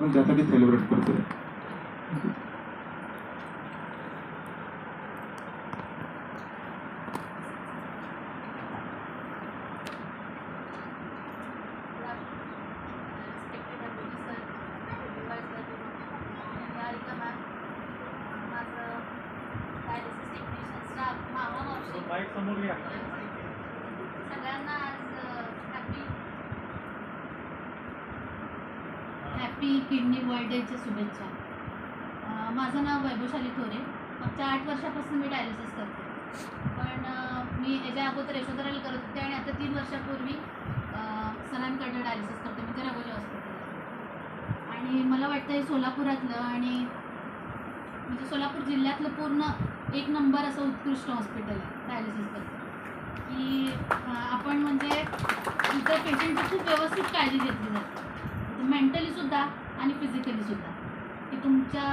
आपण त्यासाठी सेलिब्रेट करतोय. सगळ्यांना आज हॅपी किडनी वर्ल्ड डेच्या शुभेच्छा. माझं नाव वैभवशाली थोरे. मागच्या 8 वर्षापासून मी डायलिसिस करते. पण मी याच्या अगोदर यशोधराला करत होते आणि आता 3 वर्षापूर्वी सरांकडनं डायलिसिस करते, म्हणजे राघोजी हॉस्पिटल. आणि मला वाटतं हे सोलापुरातलं आणि म्हणजे सोलापूर जिल्ह्यातलं पूर्ण 1 नंबर असं उत्कृष्ट हॉस्पिटल आहे डायलिसिस करते. की आपण म्हणजे इतर पेशंटची खूप व्यवस्थित काळजी घेतली जाते, मेंटलीसुद्धा आणि फिजिकलीसुद्धा. की तुमच्या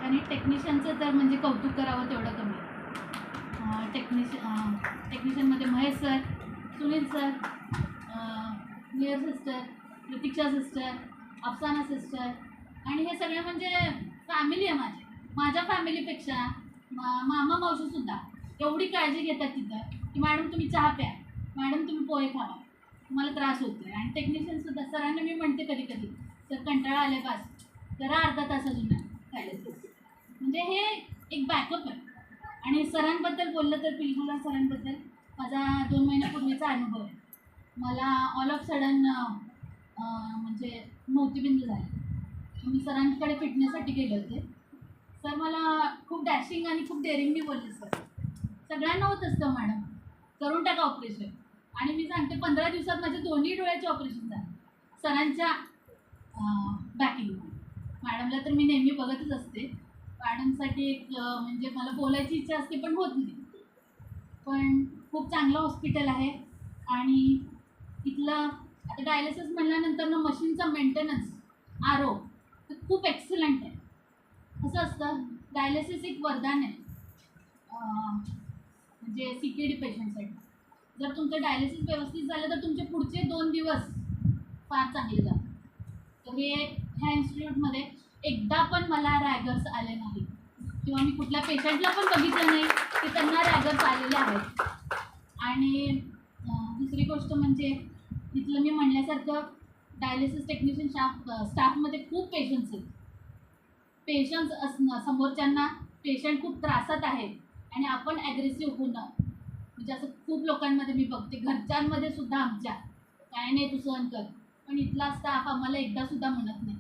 आणि टेक्निशियनचं तर म्हणजे कौतुक करावं तेवढं कमी. टेक्निशियनमध्ये महेश सर, सुनील सर, नियर sister, Pratiksha sister, Afsana sister, आणि हे सगळे म्हणजे फॅमिली आहे माझ्या फॅमिलीपेक्षा मामा मावशीसुद्धा एवढी काळजी घेतात तिथं की मॅडम तुम्ही चहा प्या, मॅडम तुम्ही पोहे खावा, तुम्हाला त्रास होतो. आणि टेक्निशियनसुद्धा सरांना मी म्हणते कधी कधी, तर कंटाळा आल्यापास जरा अर्धा तास अजून डायलिसिस, म्हणजे हे एक बॅकअप आहे. आणि सरांबद्दल बोललं तर पिलगुला सरांबद्दल माझा 2 महिन्यापूर्वीचा अनुभव आहे. मला ऑल ऑफ सडन म्हणजे मोतीबिंदू झाले. मी सरांकडे फिटनेससाठी गेले होते. सर मला खूप डॅशिंग आणि खूप डेअरिंगनी बोलले, सर सगळ्यांना होत असतं मॅडम, करून टाका ऑपरेशन. आणि मी सांगते 15 दिवसात माझे दोन्ही डोळ्याचे ऑपरेशन झाले सरांच्या बॅकिंग. मॅडमला तर मी नेहमी बघतच असते. मॅडमसाठी एक म्हणजे मला बोलायची इच्छा असते पण होत नाही. पण खूप चांगलं हॉस्पिटल आहे. आणि इथलं आता डायलिसिस म्हणल्यानंतर ना मशीनचा मेंटेनन्स आरो खूप एक्सलंट आहे. कसं असतं, डायलिसिस एक वरदान आहे म्हणजे CKD पेशंटसाठी. जर तुमचं डायलिसिस व्यवस्थित झालं तर तुमचे पुढचे 2 दिवस फार चांगले जातात. तर ह्या इन्स्टिट्यूटमध्ये एकदा पण मला रॅगर्स आले नाही, किंवा मी कुठल्या पेशंटला पण बघितलं नाही की त्यांना रॅगर्स आलेले आहेत. आणि दुसरी गोष्ट म्हणजे इथलं मी म्हणल्यासारखं डायलिसिस टेक्निशियन स्टाफमध्ये खूप पेशंट्स आहेत. पेशन्स असणं, समोरच्यांना पेशंट खूप त्रासात आहेत आणि आपण ॲग्रेसिव्ह होणं, म्हणजे असं खूप लोकांमध्ये मी बघते, घरच्यांमध्ये सुद्धा आमच्या काय नाही तू सहन कर, पण इथला स्टाफ आम्हाला एकदासुद्धा म्हणत नाही